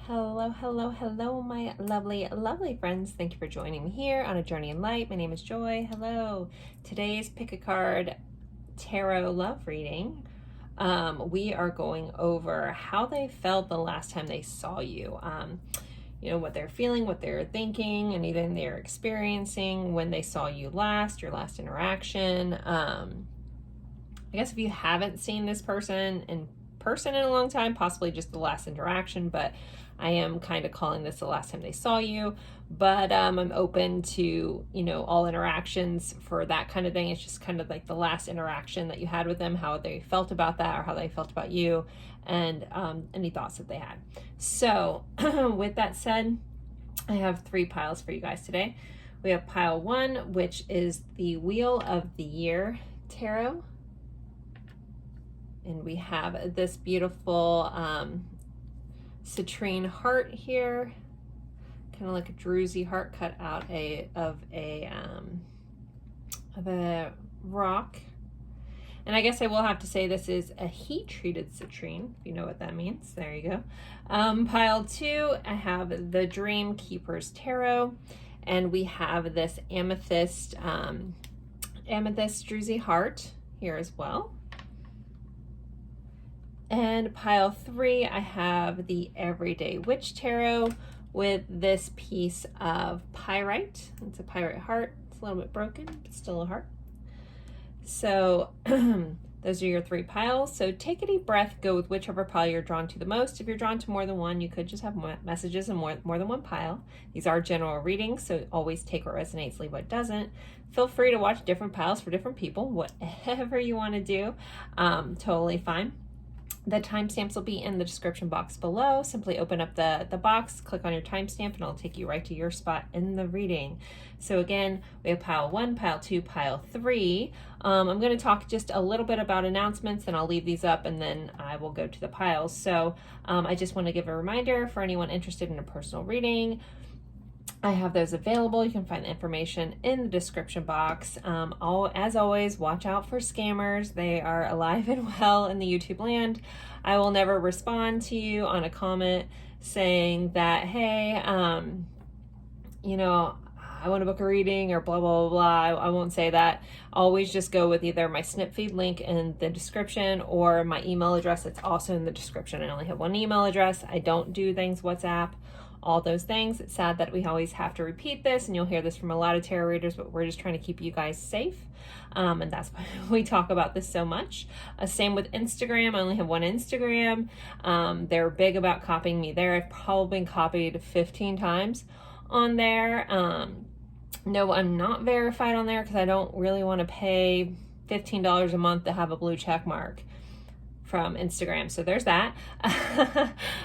Hello, hello, hello, my lovely, lovely friends. Thank you for joining me here on A Journey in Light. My name is Joy. Hello. Today's Pick a Card Tarot Love Reading. We are going over how they felt the last time they saw you. What they're feeling, what they're thinking, anything they're experiencing when they saw you last, your last interaction. I guess if you haven't seen this person in person in a long time, possibly just the last interaction, but I am kind of calling this the last time they saw you. But I'm open to, all interactions for that kind of thing. It's just kind of like the last interaction that you had with them, how they felt about that or how they felt about you, and any thoughts that they had. So with that said, I have 3 piles for you guys today. We have pile 1, which is the Wheel of the Year Tarot. And we have this beautiful citrine heart here, kind of like a druzy heart cut out of a rock. And I guess I will have to say this is a heat-treated citrine, if you know what that means. There you go. Pile 2, I have the Dream Keeper's Tarot, and we have this amethyst druzy heart here as well. And pile 3, I have the Everyday Witch Tarot with this piece of pyrite. It's a pyrite heart. It's a little bit broken, but still a heart. So those are your 3 piles. So take a deep breath, go with whichever pile you're drawn to the most. If you're drawn to more than one, you could just have messages in more than one pile. These are general readings, so always take what resonates, leave what doesn't. Feel free to watch different piles for different people, whatever you want to do, totally fine. The timestamps will be in the description box below. Simply open up the box, click on your timestamp, and it'll take you right to your spot in the reading. So again, we have pile 1, pile 2, pile 3. I'm going to talk just a little bit about announcements, and I'll leave these up, and then I will go to the piles. So I just want to give a reminder for anyone interested in a personal reading. I have those available. You can find the information in the description box. As always, watch out for scammers. They are alive and well in the YouTube land. I will never respond to you on a comment saying that, hey, I want to book a reading or blah, blah, blah, blah. I won't say that. Always just go with either my snip feed link in the description or my email address. It's also in the description. I only have one email address. I don't do things WhatsApp, all those things. It's sad that we always have to repeat this, and you'll hear this from a lot of tarot readers, but we're just trying to keep you guys safe. And that's why we talk about this so much. Same with Instagram. I only have one Instagram. They're big about copying me there. I've probably been copied 15 times on there. No, I'm not verified on there because I don't really want to pay $15 a month to have a blue check mark from Instagram. So there's that.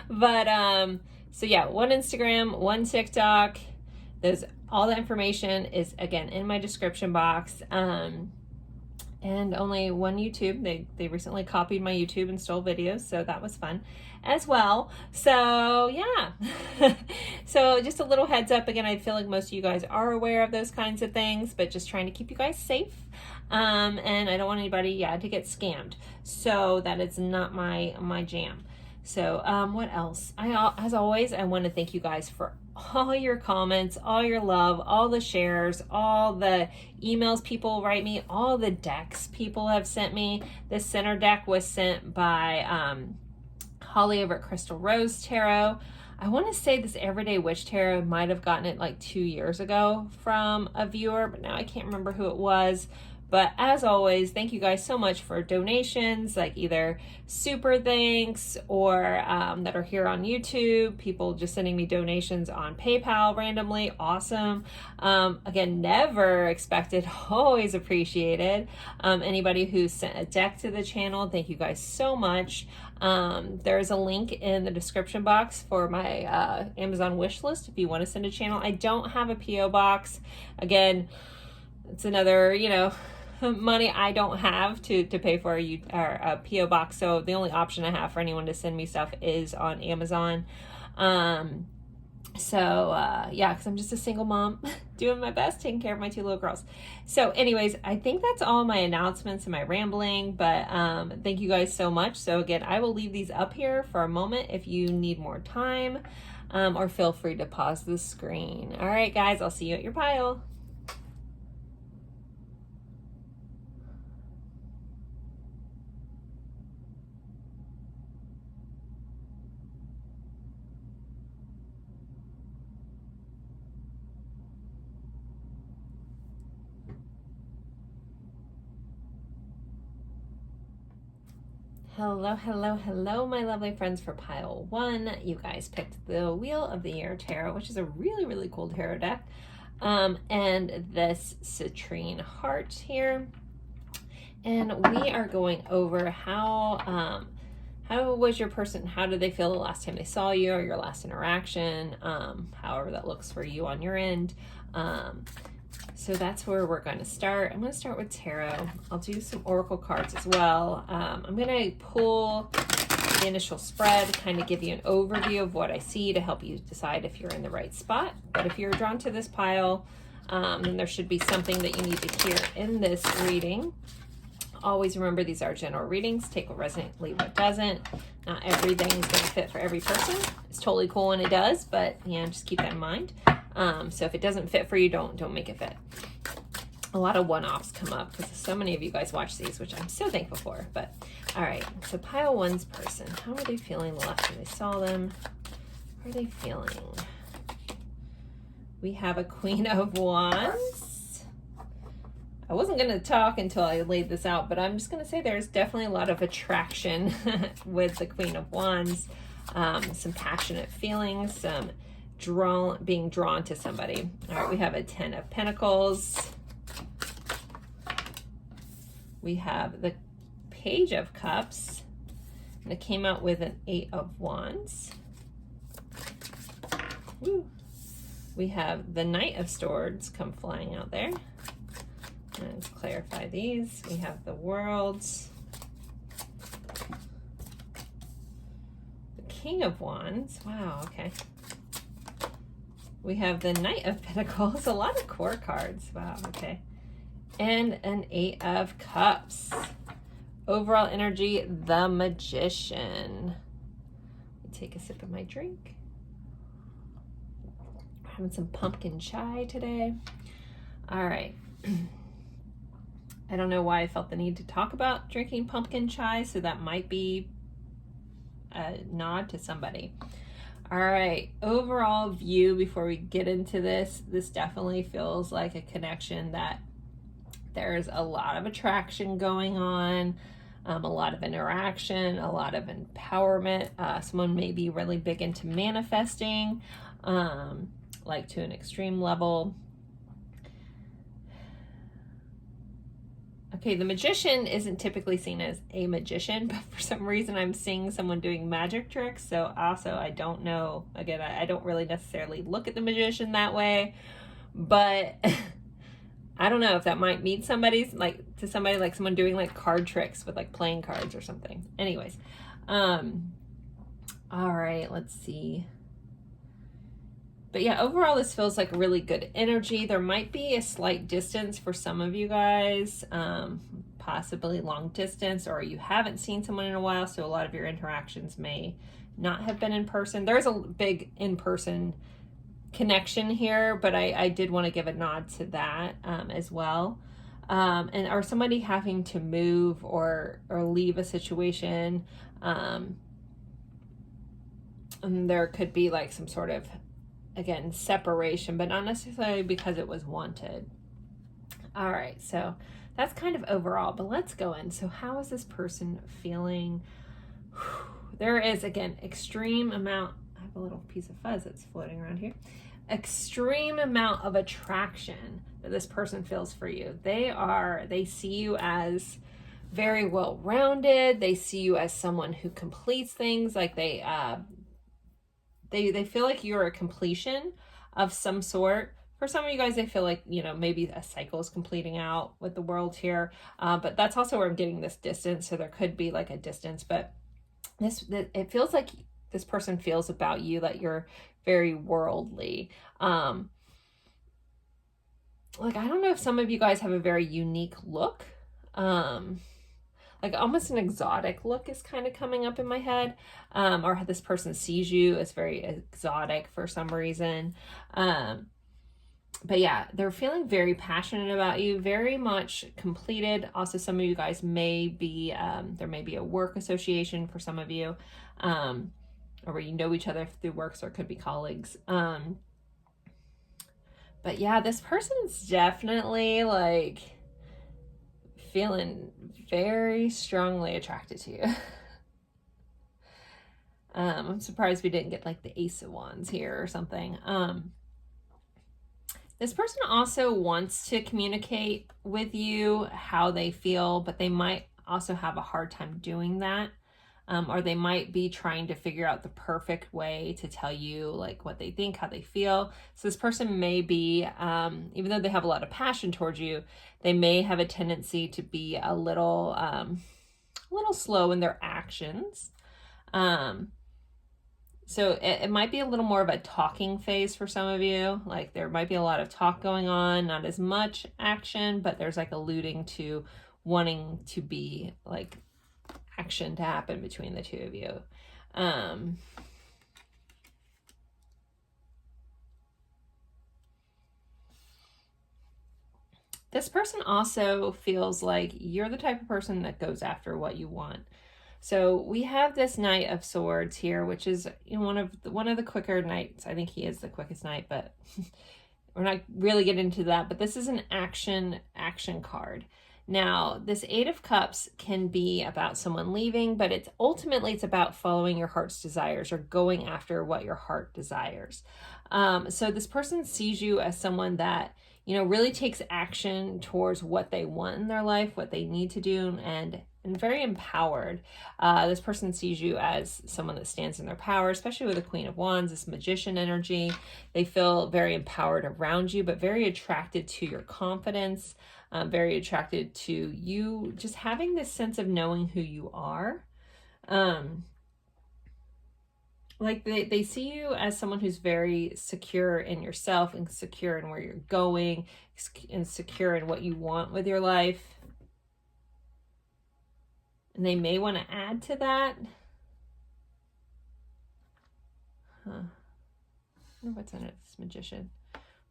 But so yeah, one Instagram, one TikTok. All the information is again in my description box. And only one YouTube. They recently copied my YouTube and stole videos, so that was fun as well. So yeah. So just a little heads up. Again, I feel like most of you guys are aware of those kinds of things, but just trying to keep you guys safe. And I don't want anybody, to get scammed. So that is not my jam. So what else? As always, I want to thank you guys for all your comments, all your love, all the shares, all the emails people write me, all the decks people have sent me. This center deck was sent by Holly over at Crystal Rose Tarot. I want to say this Everyday Witch Tarot might have gotten it like 2 years ago from a viewer, but now I can't remember who it was. But as always, thank you guys so much for donations, like either super thanks or that are here on YouTube, people just sending me donations on PayPal randomly. Awesome. Again, never expected, always appreciated. Anybody who sent a deck to the channel, thank you guys so much. There's a link in the description box for my Amazon wish list if you want to send a channel. I don't have a PO box. Again, it's another, money I don't have to pay for a PO box. So the only option I have for anyone to send me stuff is on Amazon. So yeah, because I'm just a single mom doing my best, taking care of my 2 little girls. So anyways, I think that's all my announcements and my rambling, but thank you guys so much. So again, I will leave these up here for a moment if you need more time, or feel free to pause the screen. All right, guys, I'll see you at your pile. Hello, hello, hello, my lovely friends for pile 1. You guys picked the Wheel of the Year Tarot, which is a really, really cool tarot deck. And this citrine heart here. And we are going over how was your person, how did they feel the last time they saw you, or your last interaction, however that looks for you on your end. So that's where we're going to start. I'm going to start with tarot. I'll do some oracle cards as well. I'm going to pull the initial spread, kind of give you an overview of what I see to help you decide if you're in the right spot. But if you're drawn to this pile, then there should be something that you need to hear in this reading. Always remember, these are general readings. Take what resonates, leave what doesn't. Not everything is going to fit for every person. It's totally cool when it does, but yeah, just keep that in mind. So if it doesn't fit for you, don't make it fit. A lot of one-offs come up because so many of you guys watch these, which I'm so thankful for. But all right, so pile 1's person. How are they feeling the last time they saw them? How are they feeling? We have a Queen of Wands. I wasn't going to talk until I laid this out, but I'm just going to say there's definitely a lot of attraction with the Queen of Wands. Some passionate feelings, some being drawn to somebody. All right, we have a 10 of Pentacles. We have the Page of Cups, and it came out with an 8 of Wands. Woo. We have the Knight of Swords come flying out there. Let's clarify these. We have the Worlds, the King of Wands. Wow, okay. We have the Knight of Pentacles, a lot of core cards. Wow, okay. And an 8 of Cups. Overall energy, the Magician. Let me take a sip of my drink. I'm having some pumpkin chai today. All right. I don't know why I felt the need to talk about drinking pumpkin chai, so that might be a nod to somebody. All right, overall view before we get into this definitely feels like a connection that there's a lot of attraction going on, a lot of interaction, a lot of empowerment. Someone may be really big into manifesting, like to an extreme level. Okay, the Magician isn't typically seen as a magician, but for some reason I'm seeing someone doing magic tricks. So also, I don't know, again, I don't really necessarily look at the Magician that way, but I don't know if that might mean somebody like someone doing like card tricks with like playing cards or something. Anyways, all right, let's see. But yeah, overall, this feels like really good energy. There might be a slight distance for some of you guys, possibly long distance, or you haven't seen someone in a while, so a lot of your interactions may not have been in person. There's a big in-person connection here, but I did want to give a nod to that as well. And or somebody having to move or leave a situation, and there could be like some sort of, again, separation, but not necessarily because it was wanted. All right, so that's kind of overall, but let's go in. So how is this person feeling? There is, again, extreme amount, I have a little piece of fuzz that's floating around here. Extreme amount of attraction that this person feels for you. They see you as very well-rounded. They see you as someone who completes things, like they feel like you're a completion of some sort. For some of you guys, I feel like, you know, maybe a cycle is completing out with the World here. But that's also where I'm getting this distance. So there could be like a distance, but it feels like this person feels about you, that you're very worldly. Like, I don't know if some of you guys have a very unique look. Like almost an exotic look is kind of coming up in my head. Or this person sees you as very exotic for some reason. But yeah, they're feeling very passionate about you, very much completed. Also, some of you guys may be, there may be a work association for some of you, or where you know each other through works, or it could be colleagues. But yeah, this person's definitely like feeling very strongly attracted to you. I'm surprised we didn't get like the Ace of Wands here or something. This person also wants to communicate with you how they feel, but they might also have a hard time doing that. Or they might be trying to figure out the perfect way to tell you like what they think, how they feel. So this person may be, even though they have a lot of passion towards you, they may have a tendency to be a little slow in their actions. So it might be a little more of a talking phase for some of you. Like there might be a lot of talk going on, not as much action, but there's like alluding to wanting to be like action to happen between the two of you. This person also feels like you're the type of person that goes after what you want. So we have this Knight of Swords here, which is, you know, one of the quicker knights. I think he is the quickest knight, but we're not really getting into that. But this is an action card. Now, this Eight of Cups can be about someone leaving, but it's ultimately about following your heart's desires or going after what your heart desires. So this person sees you as someone that, you know, really takes action towards what they want in their life, what they need to do, and very empowered. This person sees you as someone that stands in their power, especially with the Queen of Wands, this magician energy. They feel very empowered around you, but very attracted to your confidence, very attracted to you just having this sense of knowing who you are. Like they see you as someone who's very secure in yourself and secure in where you're going and secure in what you want with your life. And they may want to add to that. I wonder what's in it, this magician.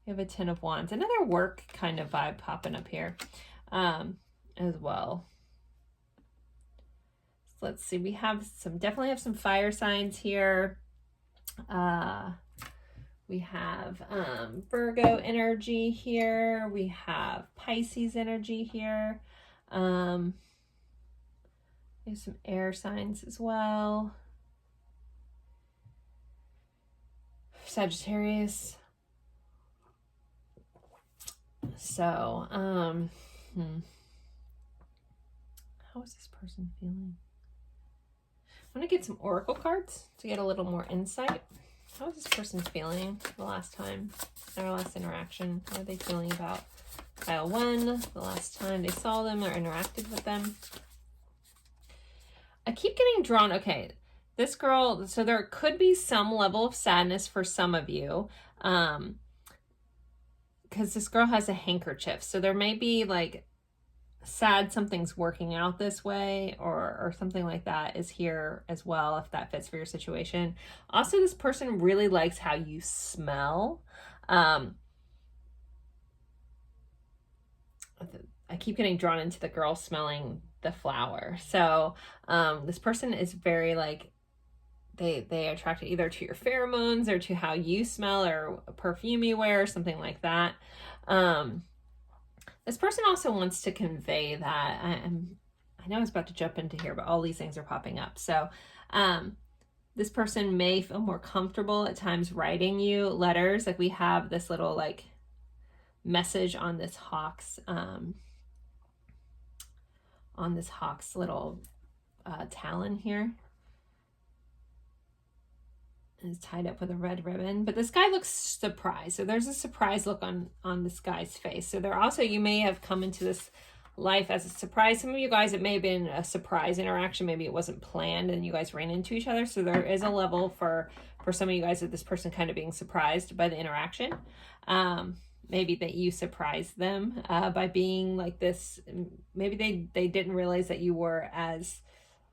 We have a Ten of Wands. Another work kind of vibe popping up here as well. So let's see. We have definitely have some fire signs here. We have Virgo energy here. We have Pisces energy here. There's some air signs as well. Sagittarius. So, how is this person feeling? I'm going to get some oracle cards to get a little more insight. How is this person feeling the last time, their last interaction? What are they feeling about pile 1, the last time they saw them or interacted with them? I keep getting drawn. Okay, this girl, so there could be some level of sadness for some of you, because this girl has a handkerchief. So there may be like sad something's working out this way, or something like that is here as well, if that fits for your situation. Also, this person really likes how you smell. I keep getting drawn into the girl smelling the flower. So this person is very like, they attract either to your pheromones or to how you smell or a perfume you wear or something like that. This person also wants to convey that. I know I was about to jump into here, but all these things are popping up. So this person may feel more comfortable at times writing you letters. Like we have this little like message on this hawk's little talon here. Is tied up with a red ribbon, but this guy looks surprised. So there's a surprise look on this guy's face. So there also, you may have come into this life as a surprise. Some of you guys, it may have been a surprise interaction. Maybe it wasn't planned and you guys ran into each other. So there is a level for some of you guys of this person kind of being surprised by the interaction. Maybe that you surprised them by being like this. Maybe they didn't realize that you were as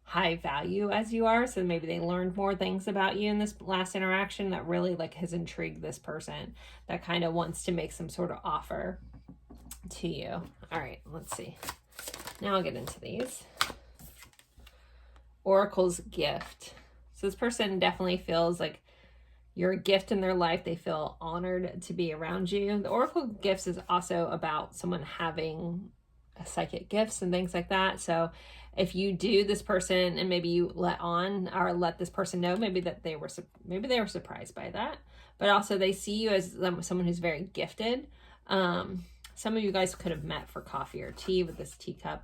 high value as you are. So maybe they learned more things about you in this last interaction that really like has intrigued this person that kind of wants to make some sort of offer to you. All right, let's see. Now I'll get into these. Oracle's gift. So this person definitely feels like you're a gift in their life. They feel honored to be around you. The Oracle gifts is also about someone having psychic gifts and things like that. So if you do this person and maybe you let this person know maybe that they were surprised by that, but also they see you as someone who's very gifted. Some of you guys could have met for coffee or tea with this teacup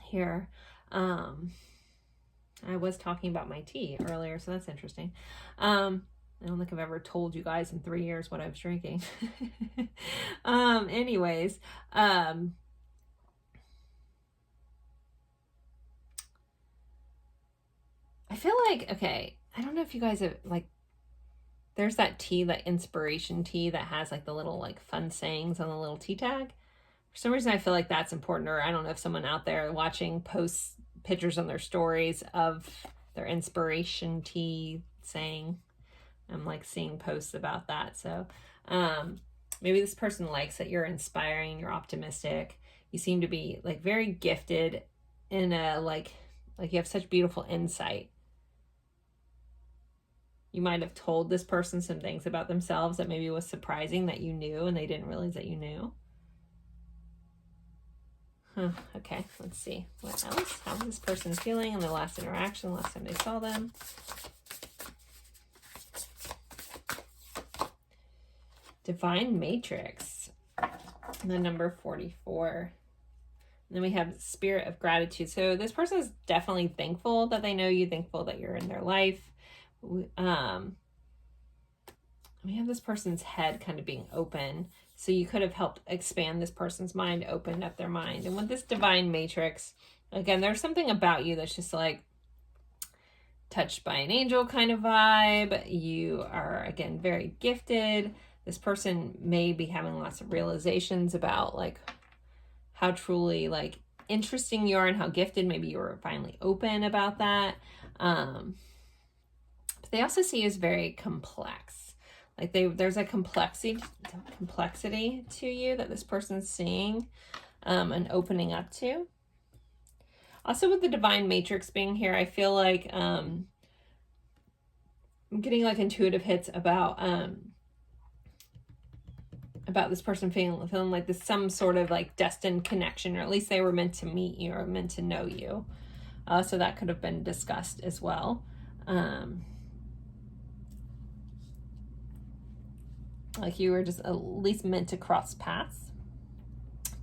here. I was talking about my tea earlier, so that's interesting. I don't think I've ever told you guys in 3 years what I was drinking. Anyways, I feel like, okay, I don't know if you guys have, like, there's that tea, that inspiration tea that has like the little like fun sayings on the little tea tag. For some reason, I feel like that's important. Or I don't know if someone out there watching posts pictures on their stories of their inspiration tea saying. I'm like seeing posts about that. So maybe this person likes that you're inspiring, you're optimistic. You seem to be like very gifted in a like you have such beautiful insight. You might have told this person some things about themselves that maybe was surprising that you knew and they didn't realize that you knew. Okay, let's see. What else? How is this person feeling in the last interaction, last time they saw them? Divine Matrix, the number 44. And then we have Spirit of Gratitude. So this person is definitely thankful that they know you, thankful that you're in their life. We have this person's head kind of being open. So you could have helped expand this person's mind, opened up their mind. And with this Divine Matrix, again, there's something about you that's just like touched by an angel kind of vibe. You are, again, very gifted. This person may be having lots of realizations about like how truly like interesting you are and how gifted. Maybe you were finally open about that. But they also see you as very complex. Like there's a complexity to you that this person's seeing and opening up to. Also with the Divine Matrix being here, I feel like I'm getting like intuitive hits about this person feeling like there's some sort of like destined connection, or at least they were meant to meet you or meant to know you. So that could have been discussed as well. Like you were just at least meant to cross paths,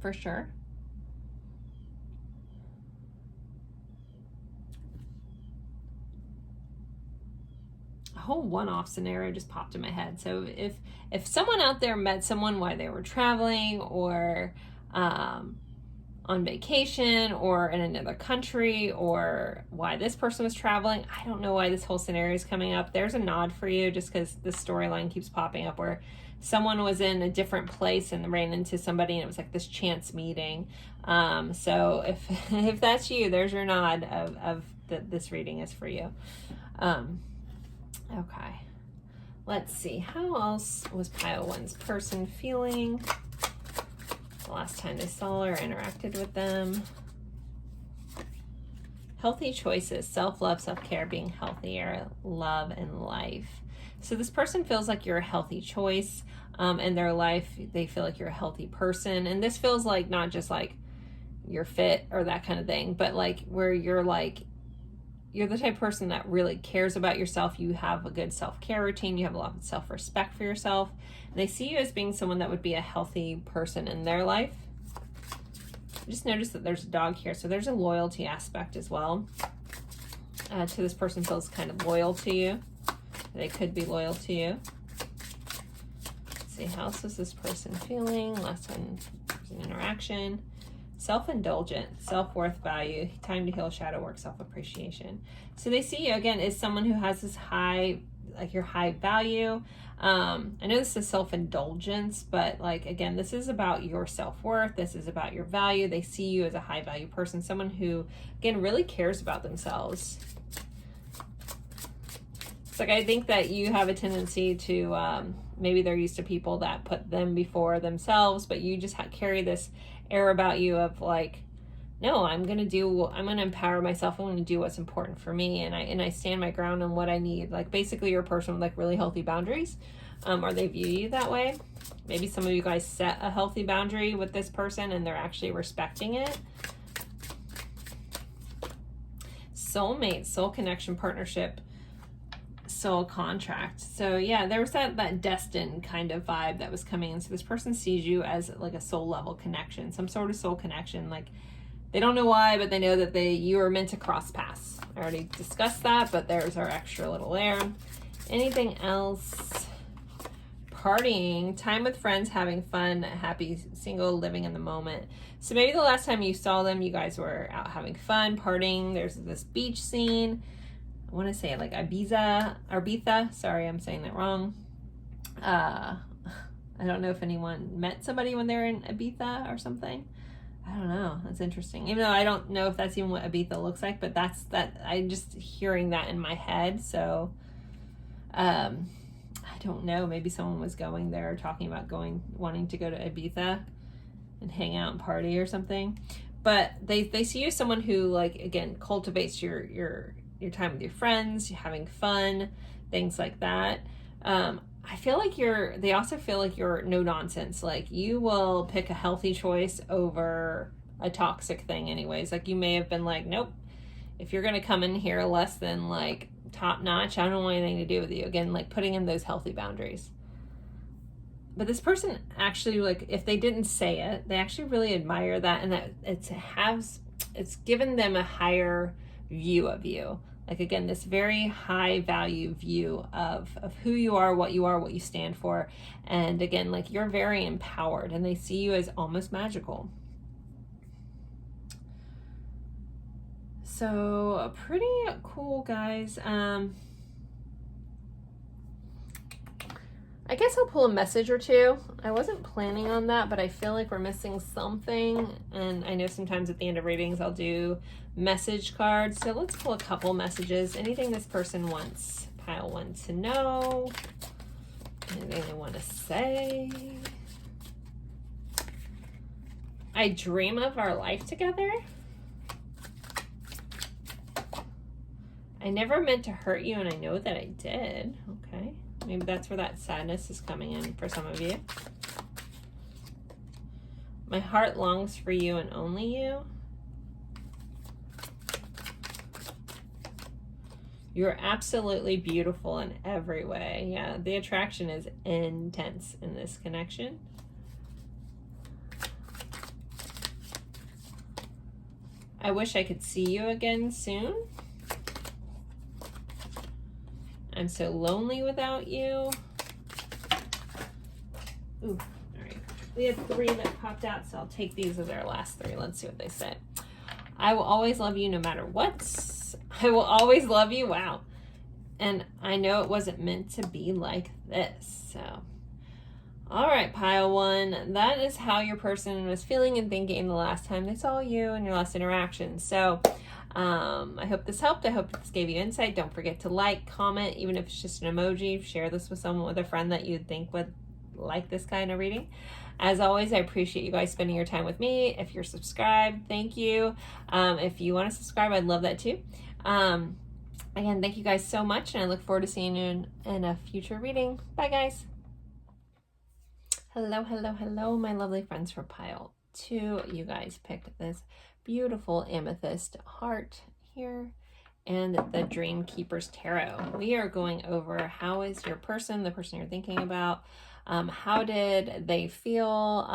for sure. A whole one-off scenario just popped in my head. So if someone out there met someone while they were traveling or on vacation or in another country, or why this person was traveling, I don't know why this whole scenario is coming up. There's a nod for you just because this storyline keeps popping up where someone was in a different place and ran into somebody and it was like this chance meeting. So if that's you, there's your nod of this reading is for you. Okay, let's see. How else was Pile 1's person feeling the last time they saw or interacted with them? Healthy choices, self-love, self-care, being healthier, love, and life. So this person feels like you're a healthy choice in their life. They feel like you're a healthy person. And this feels like not just like you're fit or that kind of thing, but like where you're the type of person that really cares about yourself. You have a good self-care routine. You have a lot of self-respect for yourself. And they see you as being someone that would be a healthy person in their life. I just noticed that there's a dog here. So there's a loyalty aspect as well. To this person feels kind of loyal to you. They could be loyal to you. Let's see, how else is this person feeling? Last time there was an interaction. self-indulgent, self-worth, value, time to heal, shadow work, self-appreciation. So they see you again as someone who has this high, like your high value. I know this is self-indulgence, but like, again, this is about your self-worth. This is about your value. They see you as a high value person, someone who, again, really cares about themselves. It's like, I think that you have a tendency to, maybe they're used to people that put them before themselves, but you just carry this air about you of like, no, I'm going to empower myself. I'm going to do what's important for me. And I stand my ground on what I need. Like, basically you're a person with like really healthy boundaries, or they view you that way. Maybe some of you guys set a healthy boundary with this person and they're actually respecting it. Soulmate, soul connection, partnership, soul contract. So yeah, there was that destined kind of vibe that was coming in. So this person sees you as like a soul level connection, some sort of soul connection. Like, they don't know why, but they know that you are meant to cross paths. I already discussed that, but there's our extra little layer. Anything else? Partying, time with friends, having fun, happy, single, living in the moment. So maybe the last time you saw them, you guys were out having fun, partying. There's this beach scene. I want to say like Ibiza. Sorry, I'm saying that wrong. I don't know if anyone met somebody when they're in Ibiza or something. I don't know. That's interesting. Even though I don't know if that's even what Ibiza looks like, but I'm just hearing that in my head. So, I don't know. Maybe someone was going there talking about wanting to go to Ibiza and hang out and party or something. But they see you as someone who, like, again, cultivates your time with your friends, having fun, things like that. I feel like they also feel like you're no nonsense. Like, you will pick a healthy choice over a toxic thing anyways. Like, you may have been like, nope, if you're going to come in here less than like top notch, I don't want anything to do with you. Again, like putting in those healthy boundaries. But this person actually, like, if they didn't say it, they actually really admire that, and that it's given them a higher view of you. Like, again, this very high value view of who you are, what you stand for. And again, like, you're very empowered and they see you as almost magical. So pretty cool, guys. I guess I'll pull a message or two. I wasn't planning on that, but I feel like we're missing something. And I know sometimes at the end of readings, I'll do message cards. So let's pull a couple messages. Anything this person wants pile one to know. Anything they want to say. I dream of our life together. I never meant to hurt you, and I know that I did. Okay. Maybe that's where that sadness is coming in for some of you. My heart longs for you and only you. You're absolutely beautiful in every way. Yeah, the attraction is intense in this connection. I wish I could see you again soon. I'm so lonely without you. Ooh, all right. We had 3 that popped out, so I'll take these as our last 3. Let's see what they say. I will always love you no matter what. I will always love you. Wow. And I know it wasn't meant to be like this. So, all right, pile 1. That is how your person was feeling and thinking the last time they saw you in your last interaction. So, I hope this helped. I hope this gave you insight. Don't forget to like, comment, even if it's just an emoji. Share this with someone, with a friend that you think would like this kind of reading. As always, I appreciate you guys spending your time with me. If you're subscribed, thank you. If you want to subscribe, I'd love that too. Again, thank you guys so much, and I look forward to seeing you in a future reading. Bye, guys. Hello, hello, hello, my lovely friends for pile 2. You guys picked this beautiful amethyst heart here and the Dream Keeper's Tarot. We are going over how is your person, the person you're thinking about, how did they feel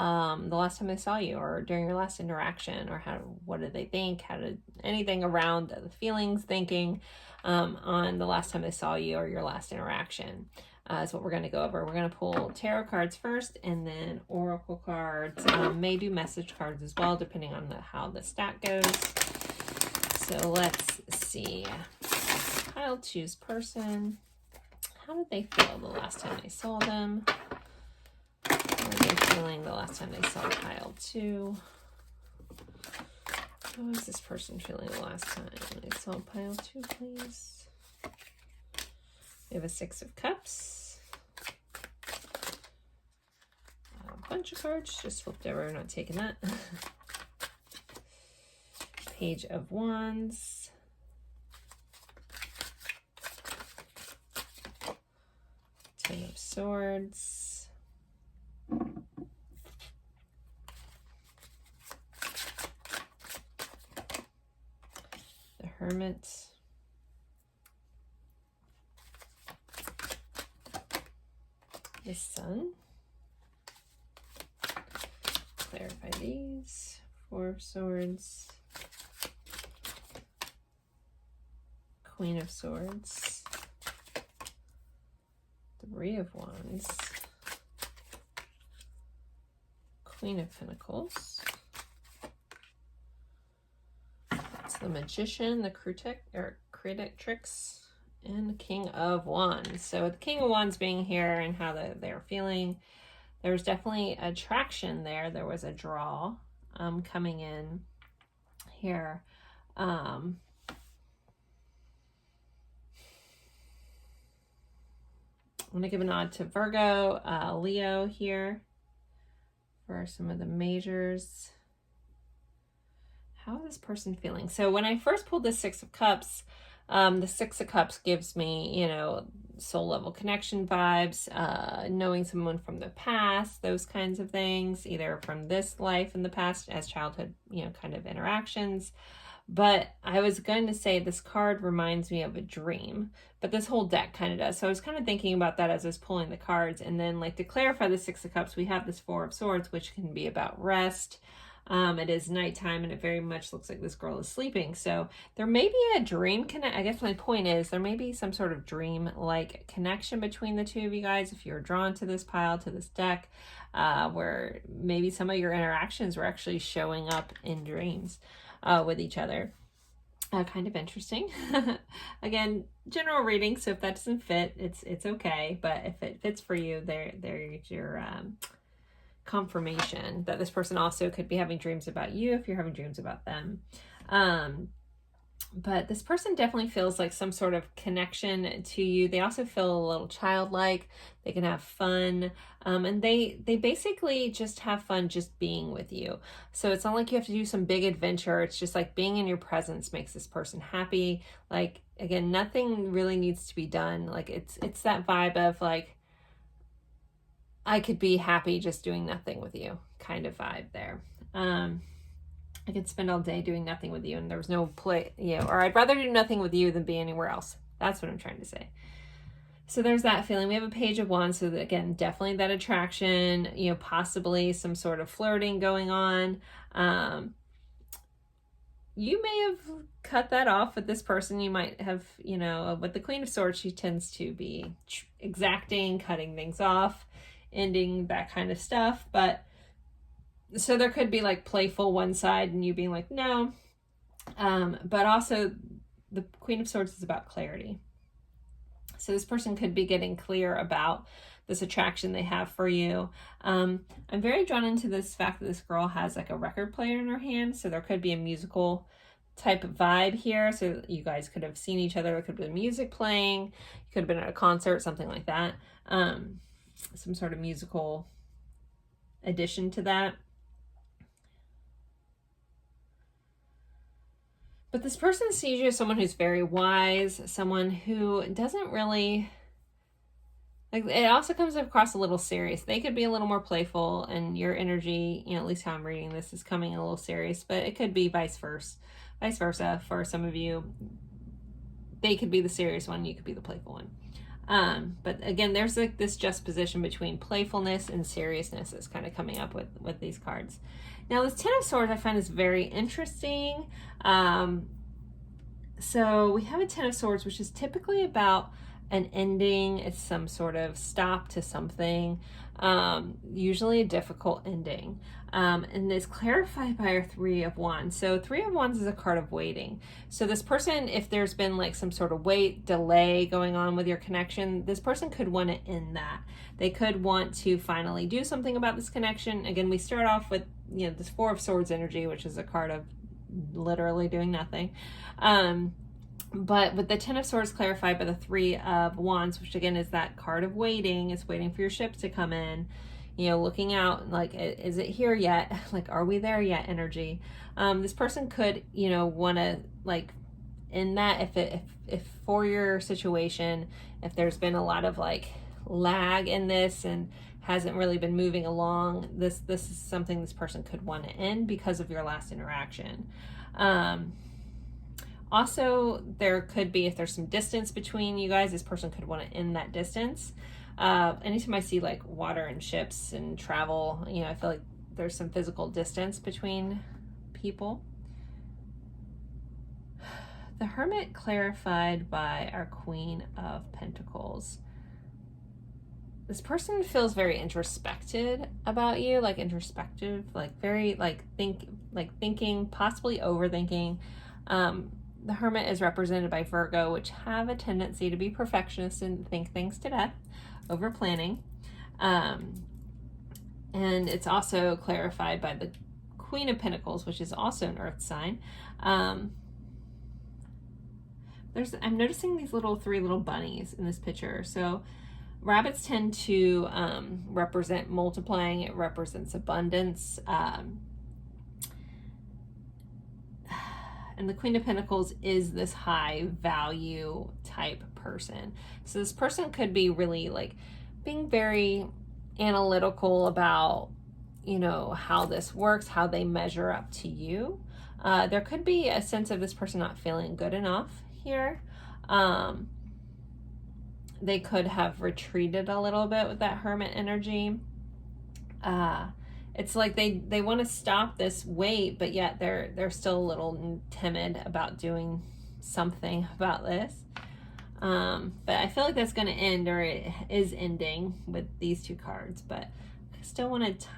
the last time they saw you, or during your last interaction, or what did they think, how did anything around the feelings, thinking, on the last time they saw you or your last interaction. Is what we're going to go over. We're going to pull tarot cards first and then oracle cards. May do message cards as well, depending on how the stack goes. So let's see. Pile 2's person. How did they feel the last time they saw them? How are they feeling the last time they saw pile 2? How was this person feeling the last time they saw pile 2, please? We have a 6 of Cups. A bunch of cards just flipped over, not taking that. Page of Wands. Ten of Swords. The Hermit. The Sun. Clarify these. 4 of Swords. Queen of Swords. 3 of Wands. Queen of Pentacles. That's the Magician, the Creatrix, and the King of Wands. So with the King of Wands being here and how they're feeling, there's definitely attraction there. There was a draw coming in here. I'm going to give a nod to Virgo, Leo here for some of the majors. How is this person feeling? So when I first pulled the 6 of Cups, the 6 of Cups gives me, you know, soul level connection vibes, knowing someone from the past, those kinds of things, either from this life in the past as childhood, you know, kind of interactions. But I was going to say this card reminds me of a dream, but this whole deck kind of does. So I was kind of thinking about that as I was pulling the cards. And then, like, to clarify the 6 of Cups, we have this 4 of Swords, which can be about rest. It is nighttime and it very much looks like this girl is sleeping. So there may be a dream connect. I guess my point is there may be some sort of dream-like connection between the two of you guys if you're drawn to this pile, to this deck, where maybe some of your interactions were actually showing up in dreams with each other. Kind of interesting. Again, general reading, so if that doesn't fit, it's okay. But if it fits for you, there's your confirmation that this person also could be having dreams about you if you're having dreams about them. But this person definitely feels like some sort of connection to you. They also feel a little childlike. They can have fun. And they basically just have fun just being with you. So it's not like you have to do some big adventure. It's just like being in your presence makes this person happy. Like, again, nothing really needs to be done. Like it's that vibe of like, I could be happy just doing nothing with you kind of vibe there. I could spend all day doing nothing with you and there was no play, you know, or I'd rather do nothing with you than be anywhere else. That's what I'm trying to say. So there's that feeling. We have a Page of Wands. So that, again, definitely that attraction, you know, possibly some sort of flirting going on. You may have cut that off with this person. You might have, you know, with the Queen of Swords, she tends to be exacting, cutting things off, ending that kind of stuff. But so there could be like playful one side and you being like, no. But also the Queen of Swords is about clarity. So this person could be getting clear about this attraction they have for you. I'm very drawn into this fact that this girl has like a record player in her hand. So there could be a musical type of vibe here. So you guys could have seen each other. There could have been music playing. You could have been at a concert, something like that. Some sort of musical addition to that. But this person sees you as someone who's very wise, someone who doesn't really, like, it also comes across a little serious. They could be a little more playful and your energy, you know, at least how I'm reading this, is coming a little serious, but it could be vice versa for some of you. They could be the serious one, you could be the playful one. But again, there's like this juxtaposition between playfulness and seriousness is kind of coming up with these cards. Now, this Ten of Swords I find is very interesting. So we have a Ten of Swords, which is typically about an ending. It's some sort of stop to something, usually a difficult ending. And it's clarified by our Three of Wands. So Three of Wands is a card of waiting. So this person, if there's been like some sort of delay going on with your connection, this person could want to end that. They could want to finally do something about this connection. Again, we start off with, you know, this Four of Swords energy, which is a card of literally doing nothing. But with the Ten of Swords clarified by the Three of Wands, which again is that card of waiting, it's waiting for your ship to come in, you know, looking out, like, is it here yet? Like, are we there yet energy? This person could, you know, want to like end that if for your situation, if there's been a lot of like lag in this and hasn't really been moving along, this is something this person could want to end because of your last interaction. Also, there could be, if there's some distance between you guys, this person could want to end that distance. Anytime I see like water and ships and travel, you know, I feel like there's some physical distance between people. The Hermit clarified by our Queen of Pentacles. This person feels very introspective about you, like introspective, like very thinking, possibly overthinking. The Hermit is represented by Virgo, which have a tendency to be perfectionists and think things to death, over planning. And it's also clarified by the Queen of Pentacles, which is also an earth sign. I'm noticing these three little bunnies in this picture. So rabbits tend to represent multiplying. It represents abundance. And the Queen of Pentacles is this high value type person. So this person could be really like being very analytical about, you know, how this works, how they measure up to you. There could be a sense of this person not feeling good enough here. They could have retreated a little bit with that Hermit energy. It's like they want to stop this weight, but yet they're still a little timid about doing something about this. But I feel like that's going to end, or it is ending with these two cards. But I still want to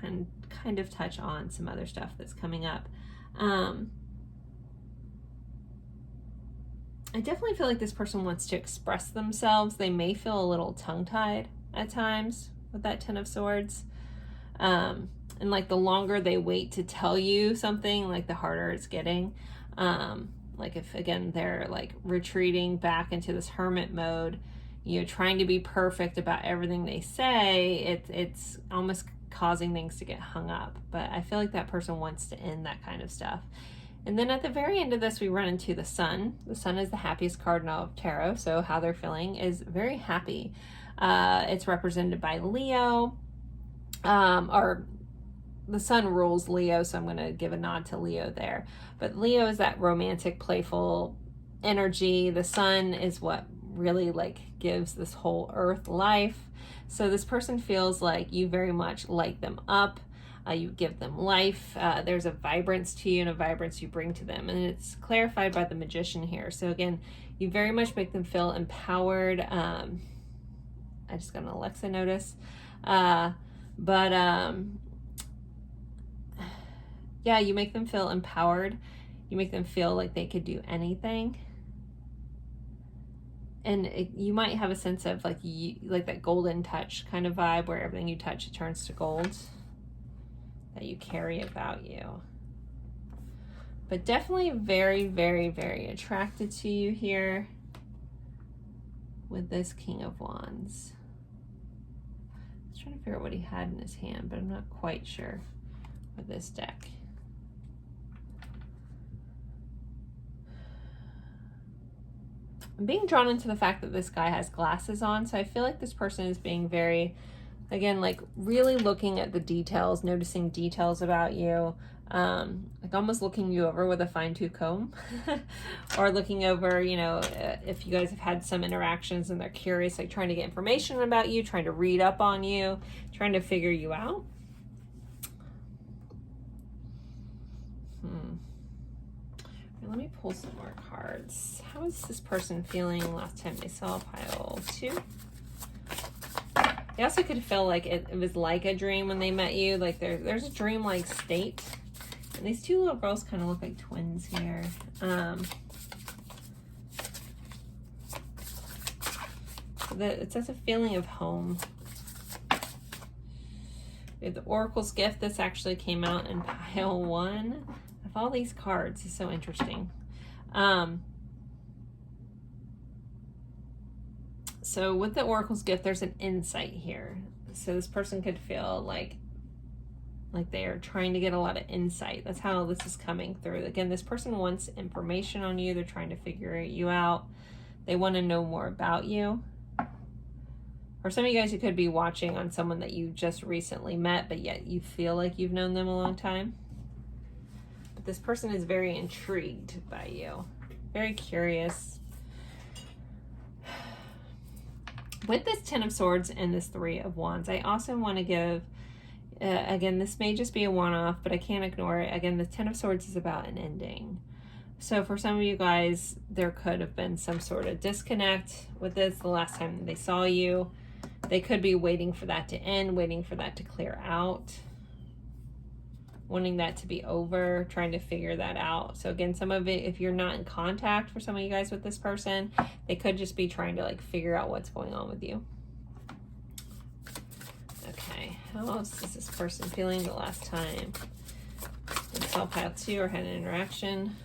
kind of touch on some other stuff that's coming up. I definitely feel like this person wants to express themselves. They may feel a little tongue-tied at times with that Ten of Swords. And like the longer they wait to tell you something, like the harder it's getting. Like if, again, they're like retreating back into this hermit mode, you know, trying to be perfect about everything they say, it's almost causing things to get hung up. But I feel like that person wants to end that kind of stuff. And then at the very end of this, we run into the Sun. The Sun is the happiest card in all of tarot, so how they're feeling is very happy. It's represented by Leo, or the Sun rules Leo, so I'm going to give a nod to Leo there. But Leo is that romantic, playful energy. The Sun is what really like gives this whole earth life. So this person feels like you very much light them up. You give them life. There's a vibrance to you and a vibrance you bring to them. And it's clarified by the Magician here. So again, you very much make them feel empowered. I just got an Alexa notice. Yeah, you make them feel empowered. You make them feel like they could do anything. And you might have a sense of like that golden touch kind of vibe where everything you touch, it turns to gold, that you carry about you. But definitely very, very, very attracted to you here with this King of Wands. I was trying to figure out what he had in his hand, but I'm not quite sure with this deck. I'm being drawn into the fact that this guy has glasses on, so I feel like this person is being very, again, like really looking at the details, noticing details about you, like almost looking you over with a fine-tooth comb, or looking over, you know, if you guys have had some interactions and they're curious, like trying to get information about you, trying to read up on you, trying to figure you out. let me pull some more cards. How is this person feeling last time they saw pile 2? They also could feel like it was like a dream when they met you. Like there's a dream-like state. And these 2 little girls kind of look like twins here. It says a feeling of home. We have the Oracle's Gift. This actually came out in pile 1 of all these cards. It's so interesting. So with the Oracle's Gift, there's an insight here. So this person could feel like they are trying to get a lot of insight. That's how this is coming through. Again, this person wants information on you. They're trying to figure you out. They want to know more about you. For some of you guys, you could be watching on someone that you just recently met, but yet you feel like you've known them a long time. But this person is very intrigued by you, very curious. With this 10 of Swords and this 3 of Wands, I also want to give, again, this may just be a one-off, but I can't ignore it. Again, the 10 of Swords is about an ending. So for some of you guys, there could have been some sort of disconnect with this the last time they saw you. They could be waiting for that to end, waiting for that to clear out, wanting that to be over, trying to figure that out. So again, some of it, if you're not in contact for some of you guys with this person, they could just be trying to like figure out what's going on with you. Okay, how else is this person feeling the last time they saw pile 2 or had an interaction?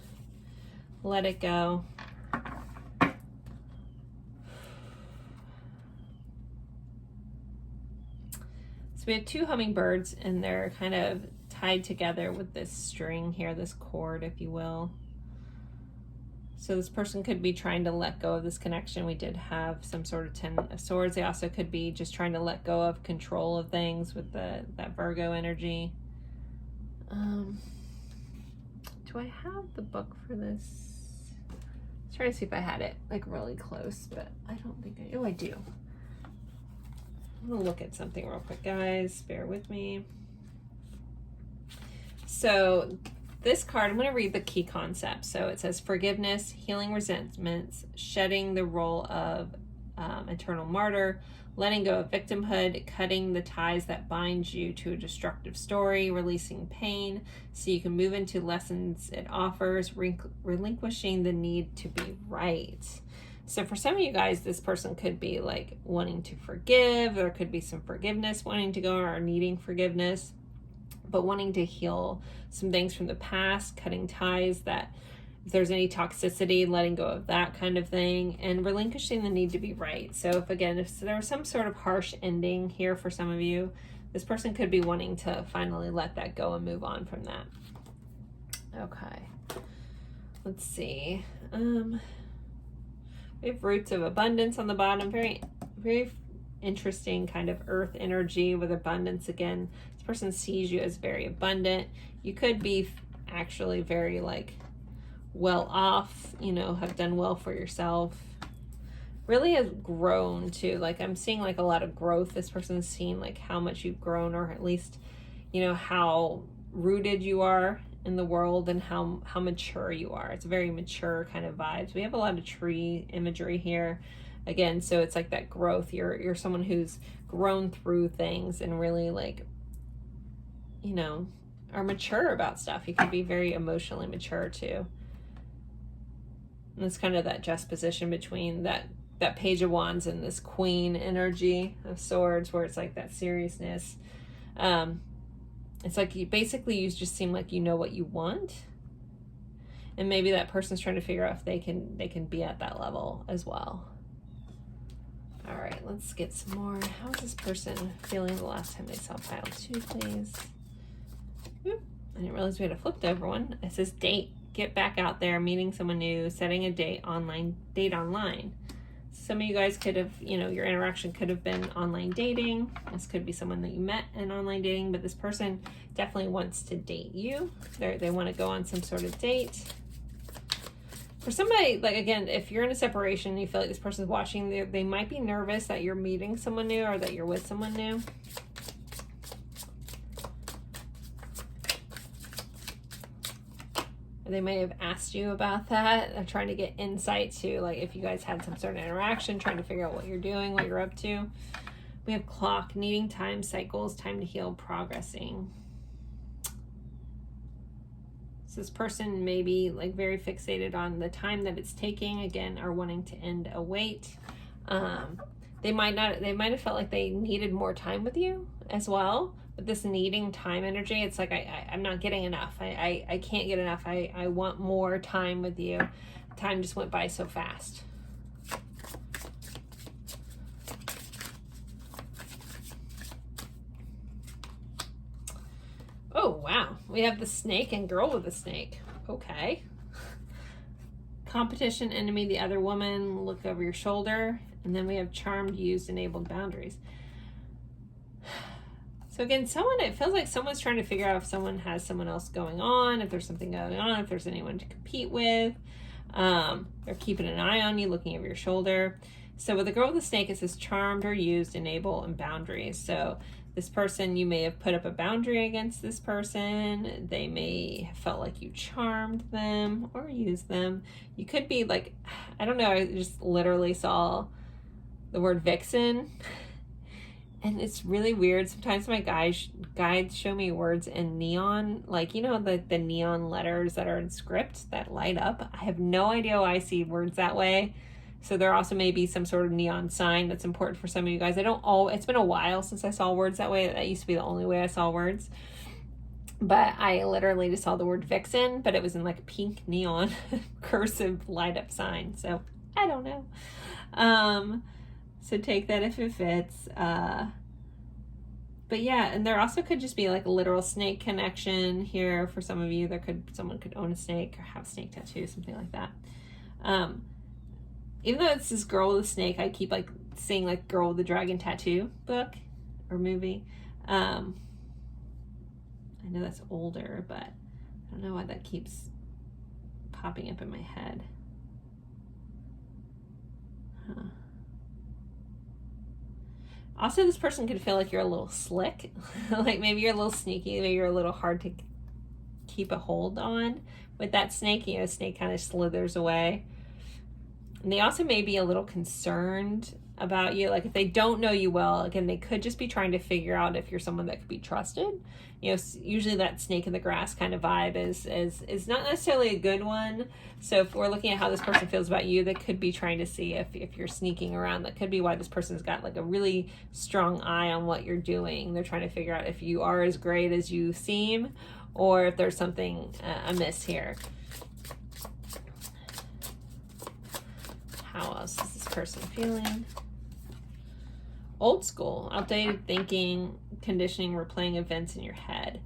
Let it go. So we have 2 hummingbirds and they're kind of tied together with this string here, this cord, if you will. So this person could be trying to let go of this connection. We did have some sort of 10 of Swords. They also could be just trying to let go of control of things with that Virgo energy. Do I have the book for this? I was trying to see if I had it like really close, but I don't think I do. Oh, I do. I'm gonna look at something real quick, guys. Bear with me. So this card, I'm going to read the key concepts. So it says forgiveness, healing resentments, shedding the role of eternal martyr, letting go of victimhood, cutting the ties that bind you to a destructive story, releasing pain so you can move into lessons it offers, relinquishing the need to be right. So for some of you guys, this person could be like wanting to forgive. There could be some forgiveness wanting to go or needing forgiveness, but wanting to heal some things from the past, cutting ties that if there's any toxicity, letting go of that kind of thing, and relinquishing the need to be right. So if there was some sort of harsh ending here for some of you, this person could be wanting to finally let that go and move on from that. Okay. Let's see. We have roots of abundance on the bottom. Very, very interesting kind of earth energy with abundance. Again, this person sees you as very abundant. You could be actually very like well off, you know, have done well for yourself. Really has grown too. Like I'm seeing like a lot of growth. This person's seeing like how much you've grown, or at least, you know, how rooted you are in the world and how mature you are. It's a very mature kind of vibes. We have a lot of tree imagery here. Again, so it's like that growth. You're someone who's grown through things and really like, you know, are mature about stuff. You can be very emotionally mature too. And it's kind of that juxtaposition between that Page of Wands and this Queen energy of Swords, where it's like that seriousness. It's like you just seem like you know what you want, and maybe that person's trying to figure out if they can be at that level as well. All right, let's get some more. How is this person feeling the last time they saw pile 2, please? Oop, I didn't realize we had a flipped over one. It says date. Get back out there, meeting someone new, setting a date online. Some of you guys could have, you know, your interaction could have been online dating. This could be someone that you met in online dating, but this person definitely wants to date you. They want to go on some sort of date. For somebody, like, again, if you're in a separation and you feel like this person's watching, they might be nervous that you're meeting someone new or that you're with someone new. Or they may have asked you about that. They're trying to get insight to, like, if you guys had some sort of interaction, trying to figure out what you're doing, what you're up to. We have clock, needing time, cycles, time to heal, progressing. So this person may be like very fixated on the time that it's taking, again, or wanting to end a wait. They might have felt like they needed more time with you as well. But this needing time energy, it's like, I'm not getting enough. I can't get enough. I want more time with you. Time just went by so fast. Oh, wow. We have the snake and girl with the snake. Okay. Competition, enemy, the other woman, look over your shoulder. And then we have charmed, used, enabled, boundaries. So again, it feels like someone's trying to figure out if someone has someone else going on, if there's something going on, if there's anyone to compete with. They're keeping an eye on you, looking over your shoulder. So with the girl with the snake, it says charmed or used, enable, and boundaries. So this person, you may have put up a boundary against this person. They may have felt like you charmed them or used them. You could be like, I don't know, I just literally saw the word vixen. And it's really weird. Sometimes my guides show me words in neon, like, you know, the neon letters that are in script that light up. I have no idea why I see words that way. So there also may be some sort of neon sign that's important for some of you guys. It's been a while since I saw words that way. That used to be the only way I saw words. But I literally just saw the word vixen, but it was in like pink neon cursive light up sign. So I don't know. So take that if it fits. But yeah, and there also could just be like a literal snake connection here for some of you. Someone could own a snake or have a snake tattoo, something like that. Even though it's this girl with a snake, I keep like seeing like girl with the dragon tattoo book or movie. I know that's older, but I don't know why that keeps popping up in my head. Huh. Also, this person could feel like you're a little slick. Like maybe you're a little sneaky, maybe you're a little hard to keep a hold on with that snake. You know, snake kind of slithers away. And they also may be a little concerned about you. Like if they don't know you well, again, they could just be trying to figure out if you're someone that could be trusted. You know, usually that snake in the grass kind of vibe is not necessarily a good one. So if we're looking at how this person feels about you, they could be trying to see if you're sneaking around. That could be why this person's got like a really strong eye on what you're doing. They're trying to figure out if you are as great as you seem or if there's something amiss here. How else is this person feeling? Old school, outdated thinking, conditioning, replaying events in your head.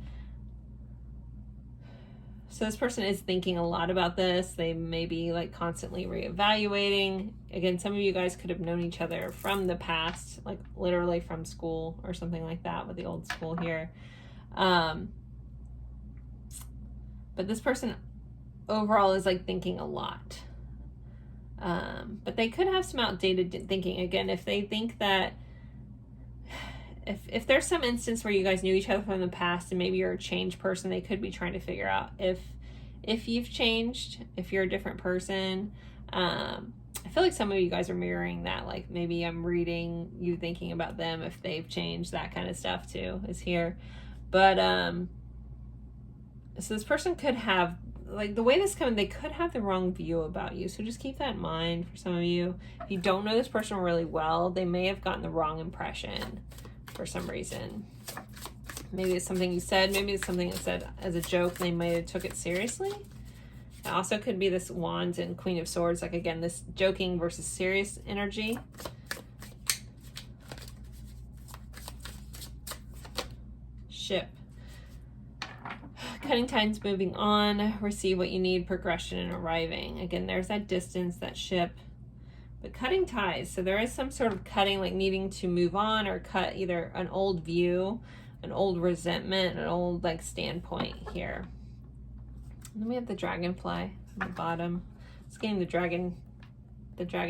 So this person is thinking a lot about this. They may be like constantly reevaluating. Again, some of you guys could have known each other from the past, like literally from school or something like that with the old school here. But this person overall is like thinking a lot. But they could have some outdated thinking. Again, if they think that if there's some instance where you guys knew each other from the past and maybe you're a changed person, they could be trying to figure out if you've changed, if you're a different person. I feel like some of you guys are mirroring that. Like maybe I'm reading you thinking about them, if they've changed, that kind of stuff too is here. But so this person could have, like the way this comes, they could have the wrong view about you. So just keep that in mind for some of you. If you don't know this person really well, they may have gotten the wrong impression for some reason. Maybe it's something you said, maybe it's something that's said as a joke. They might have took it seriously. It also could be this Wands and Queen of Swords, like again, this joking versus serious energy. Ship. Cutting ties, moving on, receive what you need, progression and arriving. Again, there's that distance, that ship. But cutting ties, so there is some sort of cutting, like needing to move on or cut either an old view, an old resentment, an old like standpoint here. And then we have the dragonfly on the bottom. It's getting the dragon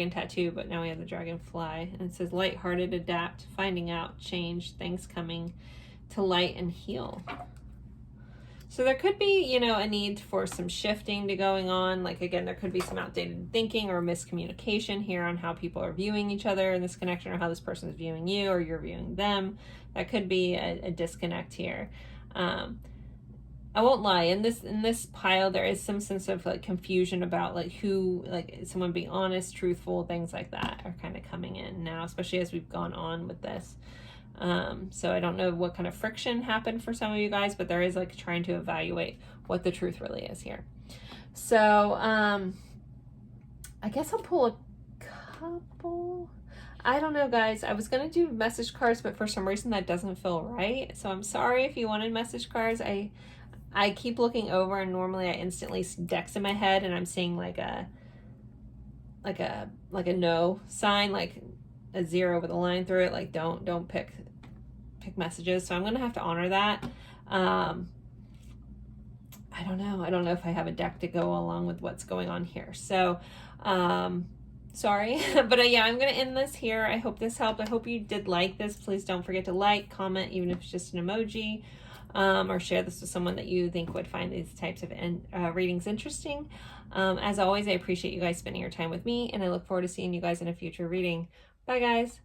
tattoo, but now we have the dragonfly. And it says lighthearted, adapt, finding out, change, things coming to light and heal. So there could be, you know, a need for some shifting to going on. Like, again, there could be some outdated thinking or miscommunication here on how people are viewing each other in this connection, or how this person is viewing you or you're viewing them. That could be a disconnect here. I won't lie, in this pile there is some sense of like confusion about like who, like someone being honest, truthful, things like that are kind of coming in now, especially as we've gone on with this. So I don't know what kind of friction happened for some of you guys, but there is like trying to evaluate what the truth really is here. So I guess I'll pull a couple. I don't know, guys. I was going to do message cards, but for some reason that doesn't feel right. So I'm sorry if you wanted message cards. I keep looking over, and normally I instantly see decks in my head, and I'm seeing like a no sign, like a 0 with a line through it, like don't pick messages. So I'm gonna have to honor that. I don't know if I have a deck to go along with what's going on here. So sorry, but yeah, I'm gonna end this here. I hope this helped. I hope you did like this. Please don't forget to like, comment, even if it's just an emoji, or share this with someone that you think would find these types of readings interesting. As always, I appreciate you guys spending your time with me, and I look forward to seeing you guys in a future reading. Bye, guys.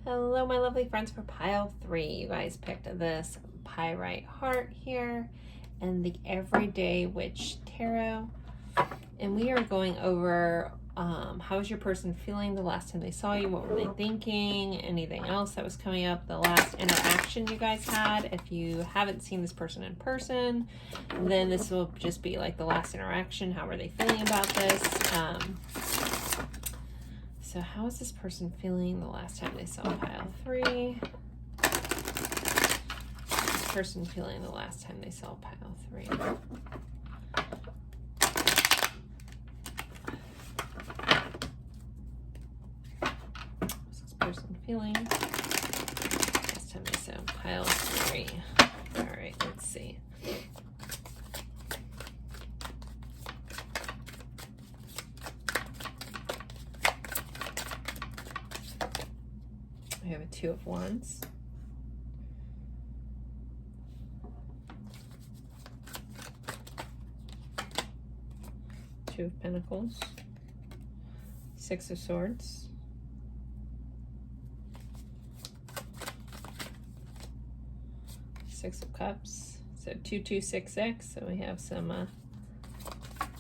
Hello, my lovely friends. For pile 3, you guys picked this Pyrite Heart here and the Everyday Witch Tarot, and we are going over how is your person feeling the last time they saw you? What were they thinking? Anything else that was coming up? The last interaction you guys had. If you haven't seen this person in person, then this will just be like the last interaction. How are they feeling about this? So how is this person feeling the last time they saw pile 3? This person feeling the last time they saw pile 3. Person feeling last time I saw pile 3. All right, let's see. We have a 2 of Wands, Two of Pentacles, 6 of Swords, Six of Cups, so 2266. So we have some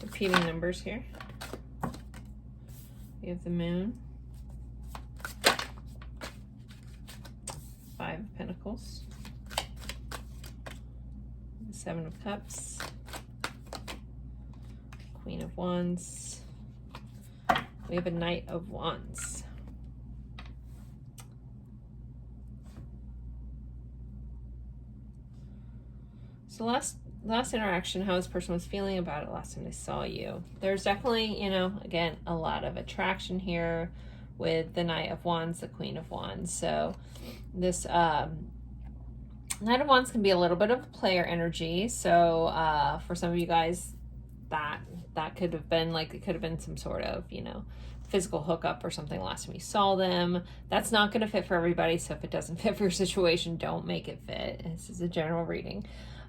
repeating numbers here. We have the Moon, 5 of Pentacles, the 7 of Cups, Queen of Wands. We have a Knight of Wands. So last interaction, how this person was feeling about it last time they saw you. There's definitely, you know, again, a lot of attraction here with the Knight of Wands, the Queen of Wands. So this Knight of Wands can be a little bit of player energy. So for some of you guys, that could have been like, it could have been some sort of, you know, physical hookup or something last time you saw them. That's not going to fit for everybody. So if it doesn't fit for your situation, don't make it fit. This is a general reading.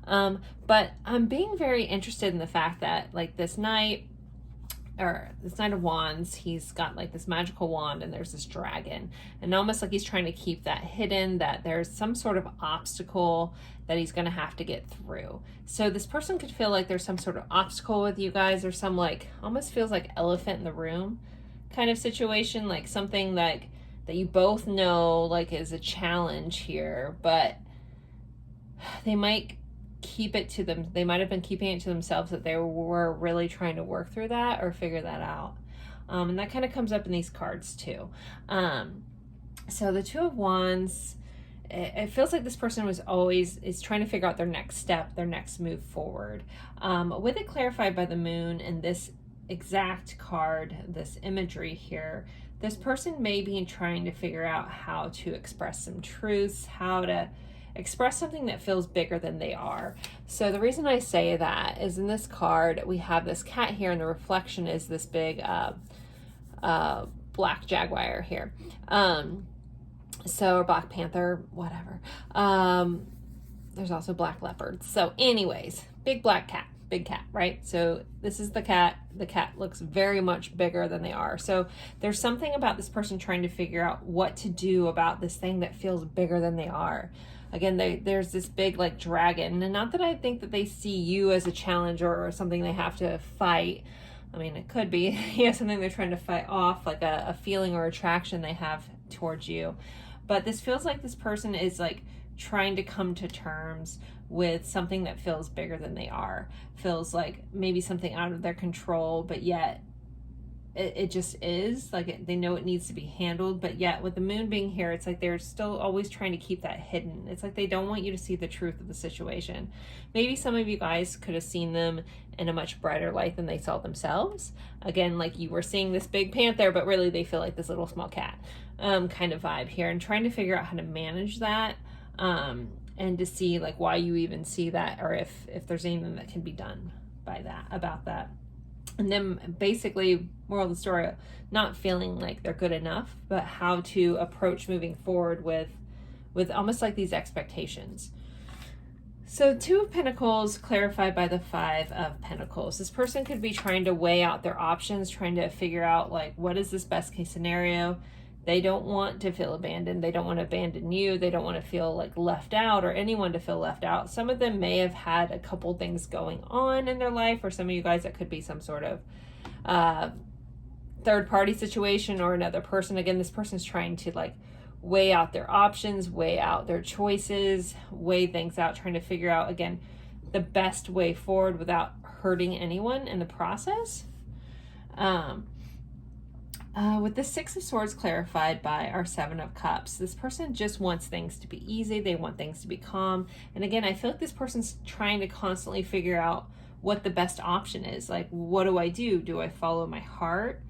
But I'm being very interested in the fact that like this Knight of Wands, he's got like this magical wand and there's this dragon, and almost like he's trying to keep that hidden, that there's some sort of obstacle that he's going to have to get through. So this person could feel like there's some sort of obstacle with you guys, or some like, almost feels like elephant in the room kind of situation, like something like that you both know like is a challenge here, but they might keep it to them. They might have been keeping it to themselves, that they were really trying to work through that or figure that out. And that kind of comes up in these cards too. So the 2 of Wands, it feels like this person is trying to figure out their next step, their next move forward. With it clarified by the Moon and this exact card, this imagery here, this person may be trying to figure out how to express some truths, how to express something that feels bigger than they are. So the reason I say that is in this card, we have this cat here, and the reflection is this big black jaguar here. Or Black Panther, whatever. There's also black leopards. So anyways, big black cat, big cat, right? So this is the cat. The cat looks very much bigger than they are. So there's something about this person trying to figure out what to do about this thing that feels bigger than they are. Again, there's this big like dragon, and not that I think that they see you as a challenge or something they have to fight. I mean, it could be something they're trying to fight off, like a feeling or attraction they have towards you. But this feels like this person is like trying to come to terms with something that feels bigger than they are. Feels like maybe something out of their control, but yet it just is. Like they know it needs to be handled, but yet with the moon being here, it's like they're still always trying to keep that hidden. It's like they don't want you to see the truth of the situation. Maybe some of you guys could have seen them in a much brighter light than they saw themselves. Again, like you were seeing this big panther, but really they feel like this little small cat kind of vibe here, and trying to figure out how to manage that. And to see like why you even see that, or if there's anything that can be done about that. And then basically, moral of the story, not feeling like they're good enough, but how to approach moving forward with almost like these expectations. So Two of Pentacles clarified by the Five of Pentacles. This person could be trying to weigh out their options, trying to figure out like, what is this best case scenario? They don't want to feel abandoned. They don't want to abandon you. They don't want to feel like left out, or anyone to feel left out. Some of them may have had a couple things going on in their life, or some of you guys, that could be some sort of third party situation or another person. Again, this person's trying to like weigh out their options, weigh out their choices, weigh things out, trying to figure out, again, the best way forward without hurting anyone in the process. With the Six of Swords clarified by our Seven of Cups, this person just wants things to be easy. They want things to be calm. And again, I feel like this person's trying to constantly figure out what the best option is. Like, what do I do? Do I follow my heart?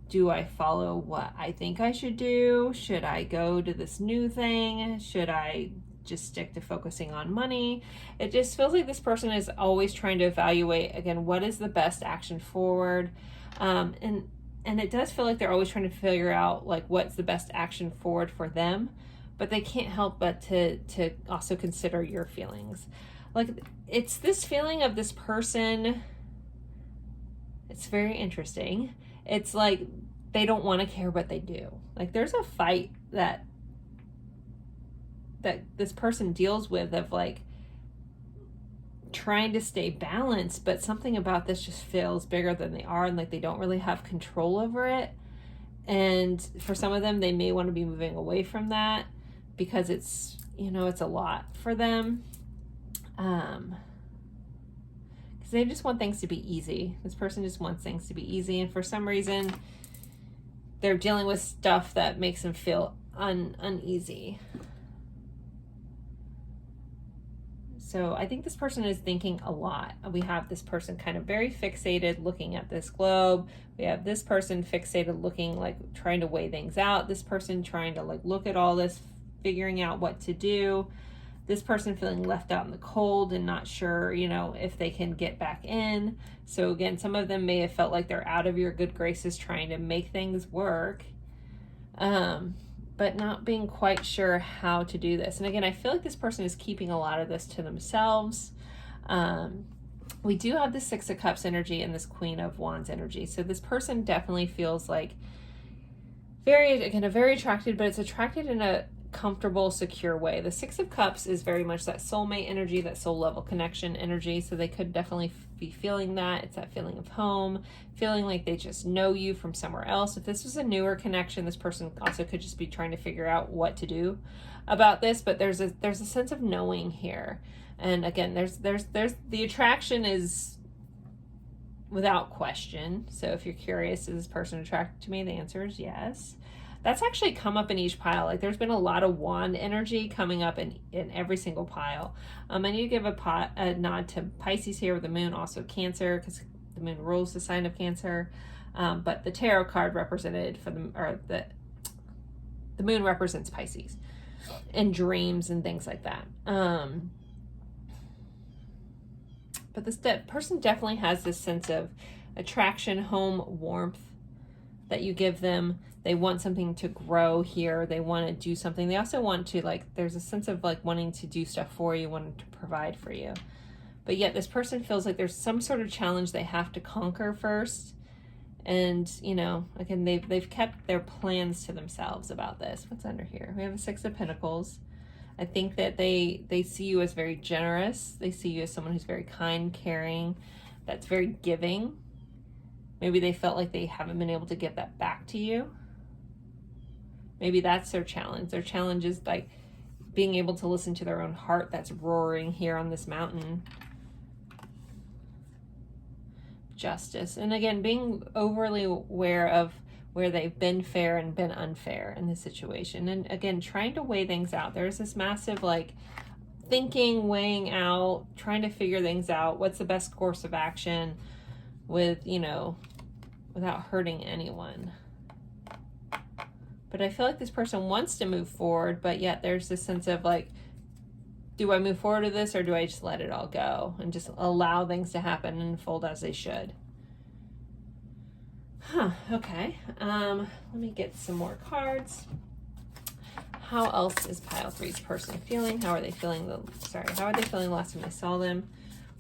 Do I follow what I think I should do? Should I go to this new thing? Should I just stick to focusing on money? It just feels like this person is always trying to evaluate, again, what is the best action forward? And it does feel like they're always trying to figure out like what's the best action forward for them, but they can't help but to also consider your feelings. Like, it's this feeling of this person, it's very interesting. It's like they don't want to care, but they do. Like there's a fight that this person deals with of like trying to stay balanced, but something about this just feels bigger than they are, and like they don't really have control over it. And for some of them, they may want to be moving away from that because it's, it's a lot for them. Because they just want things to be easy. This person just wants things to be easy, and for some reason they're dealing with stuff that makes them feel uneasy. So I think this person is thinking a lot. We have this person kind of very fixated looking at this globe. We have this person fixated looking like trying to weigh things out. This person trying to like look at all this, figuring out what to do. This person feeling left out in the cold and not sure, if they can get back in. So again, some of them may have felt like they're out of your good graces trying to make things work. But not being quite sure how to do this. And again, I feel like this person is keeping a lot of this to themselves. We do have the Six of Cups energy and this Queen of Wands energy. So this person definitely feels like very attracted, but it's attracted in a comfortable, secure way. The Six of Cups is very much that soulmate energy, that soul level connection energy. So they could definitely be feeling that. It's that feeling of home, feeling like they just know you from somewhere else. If this was a newer connection, this person also could just be trying to figure out what to do about this. But there's a sense of knowing here. And again, there's the attraction is without question. So if you're curious, is this person attracted to me? The answer is yes. That's actually come up in each pile. Like there's been a lot of wand energy coming up in every single pile. I need to give a nod to Pisces here with the moon, also Cancer, because the moon rules the sign of Cancer. But the tarot card represented for the moon represents Pisces and dreams and things like that. But this person definitely has this sense of attraction, home, warmth that you give them. They want something to grow here. They want to do something. They also want to, like, there's a sense of like wanting to do stuff for you, wanting to provide for you. But yet this person feels like there's some sort of challenge they have to conquer first. And, you know, again, they've kept their plans to themselves about this. What's under here? We have a Six of Pentacles. I think that they see you as very generous. They see you as someone who's very kind, caring, that's very giving. Maybe they felt like they haven't been able to give that back to you. Maybe that's their challenge. Their challenge is like being able to listen to their own heart that's roaring here on this mountain. Justice. And again, being overly aware of where they've been fair and been unfair in the situation. And again, trying to weigh things out. There's this massive like thinking, weighing out, trying to figure things out. What's the best course of action with, you know, without hurting anyone. But I feel like this person wants to move forward, but yet there's this sense of like, do I move forward with this or do I just let it all go and just allow things to happen and unfold as they should? Huh, okay. Let me get some more cards. How else is pile 3's person feeling? How are they feeling how are they feeling the last time I saw them?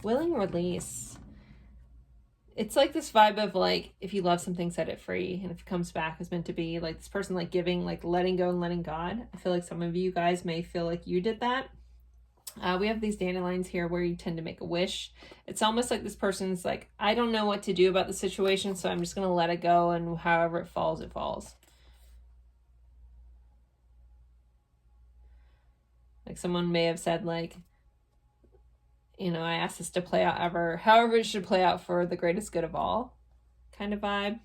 Willing release. It's like this vibe of like, if you love something, set it free. And if it comes back as meant to be, like this person like giving, like letting go and letting God. I feel like some of you guys may feel like you did that. We have these dandelions here where you tend to make a wish. It's almost like this person's like, I don't know what to do about the situation, so I'm just going to let it go, and however it falls, it falls. Like someone may have said like, you know, I asked this to play out however it should play out for the greatest good of all kind of vibe.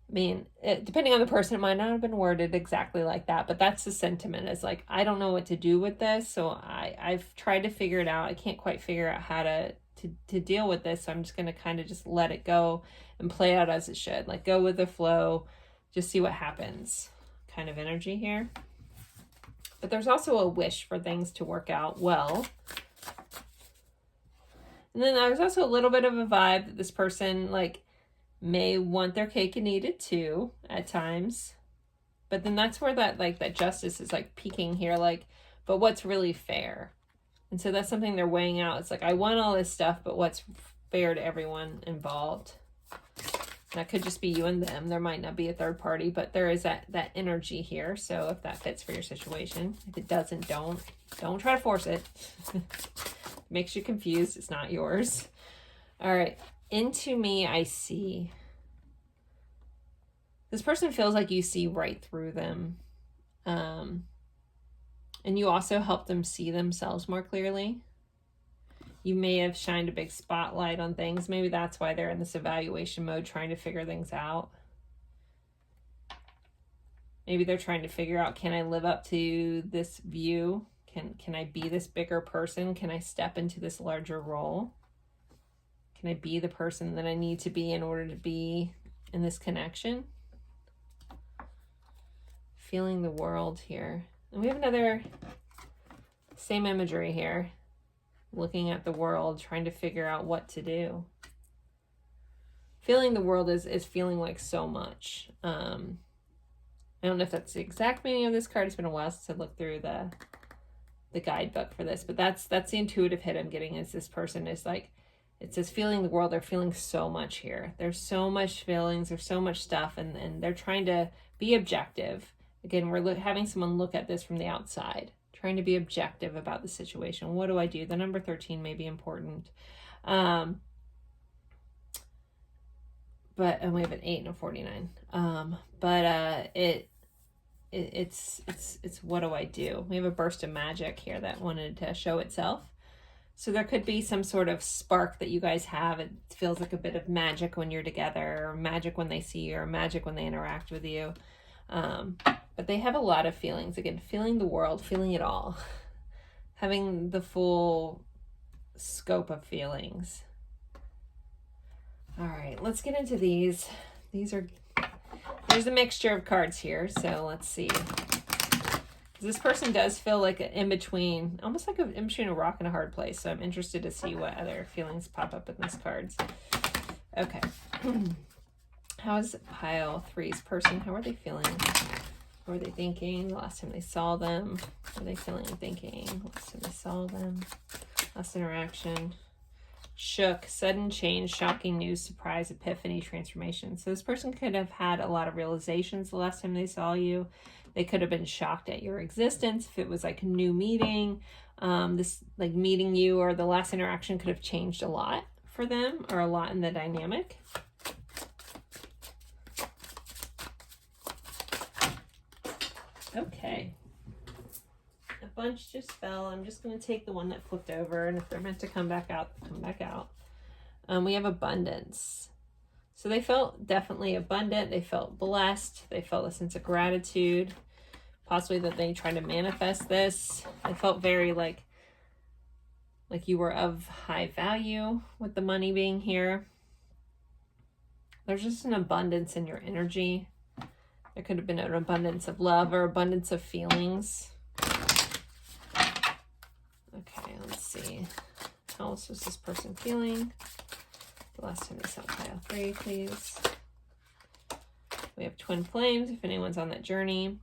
I mean, depending on the person, it might not have been worded exactly like that, but that's the sentiment. It's like, I don't know what to do with this, so I've tried to figure it out. I can't quite figure out how to deal with this, so I'm just going to kind of just let it go and play out as it should. Like, go with the flow, just see what happens kind of energy here. But there's also a wish for things to work out well. And then there's also a little bit of a vibe that this person, like, may want their cake and eat it too at times. But then that's where that justice is like peaking here, like, but what's really fair? And so that's something they're weighing out. It's like, I want all this stuff, but what's fair to everyone involved? That could just be you and them. There might not be a third party, but there is that energy here. So if that fits for your situation, if it doesn't, don't try to force it. Makes you confused. It's not yours. All right. Into me, I see. This person feels like you see right through them. And you also help them see themselves more clearly. You may have shined a big spotlight on things. Maybe that's why they're in this evaluation mode, trying to figure things out. Maybe they're trying to figure out, can I live up to this view? Can I be this bigger person? Can I step into this larger role? Can I be the person that I need to be in order to be in this connection? Feeling the world here. And we have another same imagery here. Looking at the world, trying to figure out what to do. Feeling the world is feeling like so much. I don't know if that's the exact meaning of this card. It's been a while since I looked through the guidebook for this, but that's the intuitive hit I'm getting. Is this person is like, it says feeling the world. They're feeling so much here. There's so much feelings. There's so much stuff, and they're trying to be objective. Again, we're having someone look at this from the outside, trying to be objective about the situation. What do I do? The number 13 may be important. And we have an 8 and a 49. It's what do I do? We have a burst of magic here that wanted to show itself. So there could be some sort of spark that you guys have. It feels like a bit of magic when you're together, or magic when they see you, or magic when they interact with you. But they have a lot of feelings. Again, feeling the world, feeling it all. Having the full scope of feelings. All right, let's get into these. There's a mixture of cards here, so let's see. This person does feel like an in-between, almost like in between a rock and a hard place. So I'm interested to see what other feelings pop up in these cards. Okay. How's pile 3's person? How are they feeling? What were they thinking the last time they saw them? What are they feeling and thinking last time they saw them? Last interaction. Shook, sudden change, shocking news, surprise, epiphany, transformation. So this person could have had a lot of realizations the last time they saw you. They could have been shocked at your existence if it was like a new meeting. This like meeting you or the last interaction could have changed a lot for them or a lot in the dynamic. Okay. A bunch just fell. I'm just going to take the one that flipped over, and if they're meant to come back out, come back out. We have abundance. So they felt definitely abundant. They felt blessed. They felt a sense of gratitude. Possibly that they tried to manifest this. They felt very like you were of high value with the money being here. There's just an abundance in your energy. There could have been an abundance of love or abundance of feelings. Okay, let's see. How else was this person feeling? The last time they saw pile 3, please. We have twin flames, if anyone's on that journey.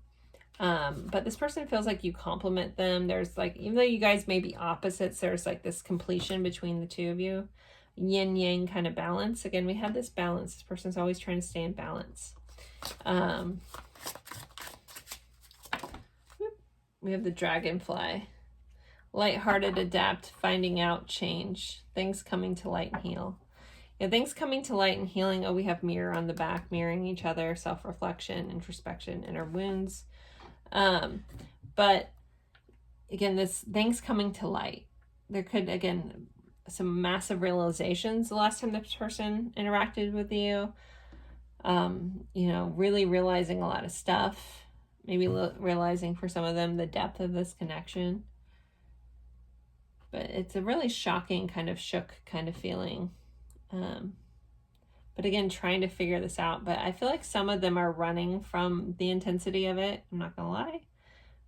But this person feels like you complement them. There's like, even though you guys may be opposites, there's like this completion between the two of you. Yin yang kind of balance. Again, we have this balance. This person's always trying to stay in balance. We have the dragonfly. Lighthearted, adapt, finding out, change. Things coming to light and heal. Yeah, things coming to light and healing. Oh, we have mirror on the back, mirroring each other, self-reflection, introspection, inner wounds. But again, this things coming to light. There could, again, some massive realizations the last time this person interacted with you. You know, really realizing a lot of stuff. Maybe realizing for some of them the depth of this connection. But it's a really shocking kind of shook kind of feeling. But again, trying to figure this out. But I feel like some of them are running from the intensity of it. I'm not going to lie.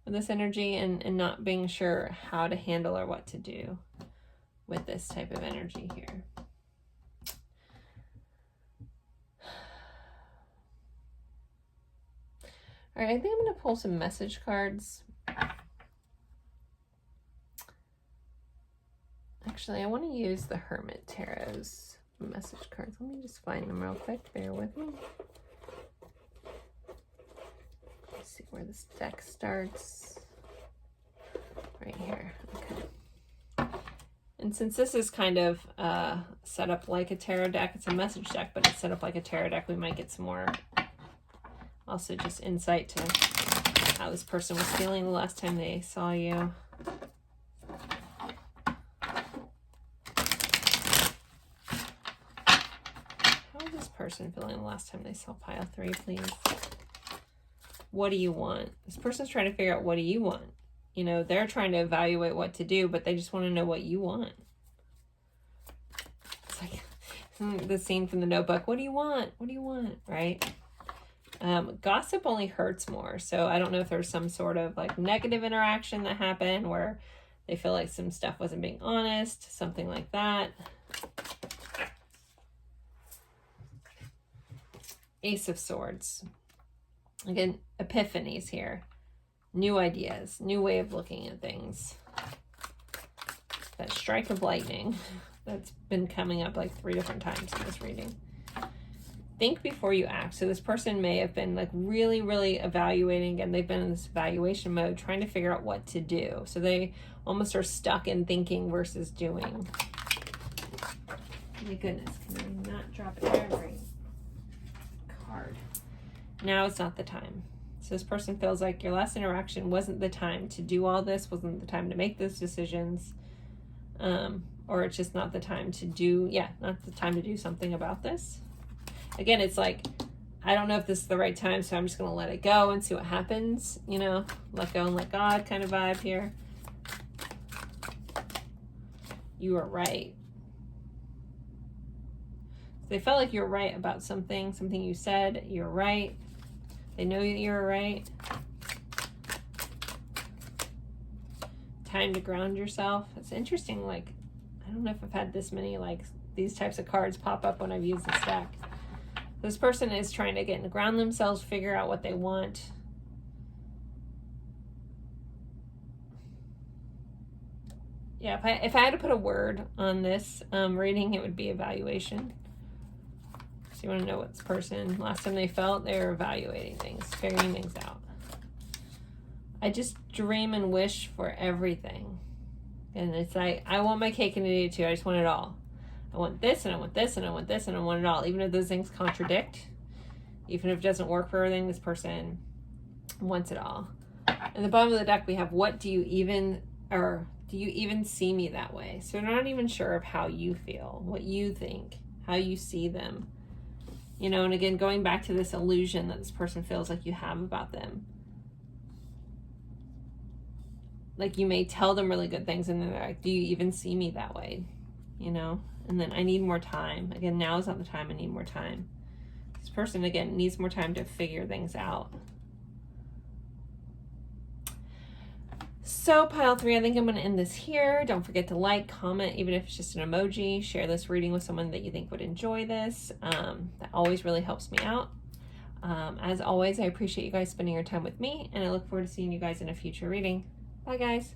With this energy and not being sure how to handle or what to do with this type of energy here. All right, I think I'm going to pull some message cards. Actually, I want to use the Hermit Tarot's message cards. Let me just find them real quick. Bear with me. Let's see where this deck starts. Right here. Okay. And since this is kind of set up like a tarot deck, it's a message deck, but it's set up like a tarot deck, we might get some more also just insight to how this person was feeling the last time they saw you. Person feeling the last time they saw pile 3, please. What do you want? This person's trying to figure out, what do you want? You know, they're trying to evaluate what to do, but they just want to know what you want. It's like the scene from The Notebook. What do you want? What do you want? Right? Gossip only hurts more. So I don't know if there's some sort of like negative interaction that happened where they feel like some stuff wasn't being honest, something like that. Ace of Swords. Again, epiphanies here. New ideas, new way of looking at things. That strike of lightning that's been coming up like 3 different times in this reading. Think before you act. So this person may have been like really, really evaluating, and they've been in this evaluation mode trying to figure out what to do. So they almost are stuck in thinking versus doing. My goodness, can I not drop every card? Now it's not the time. So this person feels like your last interaction wasn't the time to do all this, wasn't the time to make those decisions, or it's just not the time to do, not the time to do something about this. Again, it's like, I don't know if this is the right time, so I'm just going to let it go and see what happens, you know, let go and let God kind of vibe here. You are right. They felt like you were right about something you said, you're right. They know you're right. Time to ground yourself. It's interesting, like, I don't know if I've had this many, like, these types of cards pop up when I've used this deck. This person is trying to get and ground themselves, figure out what they want. Yeah, if I had to put a word on this reading, it would be evaluation. So you want to know what this person, last time they felt, they're evaluating things, figuring things out. I just dream and wish for everything. And it's like, I want my cake and eat it too. I just want it all. I want this, and I want this, and I want this, and I want it all. Even if those things contradict, even if it doesn't work for everything, this person wants it all. At the bottom of the deck, we have, what do you even, or do you even see me that way? So they're not even sure of how you feel, what you think, how you see them. You know, and again, going back to this illusion that this person feels like you have about them. Like, you may tell them really good things, and they're like, do you even see me that way? You know? And then, I need more time. Again, now is not the time. I need more time. This person, again, needs more time to figure things out. So, pile 3, I think I'm going to end this here. Don't forget to like, comment, even if it's just an emoji. Share this reading with someone that you think would enjoy this. That always really helps me out. As always, I appreciate you guys spending your time with me, and I look forward to seeing you guys in a future reading. Bye, guys.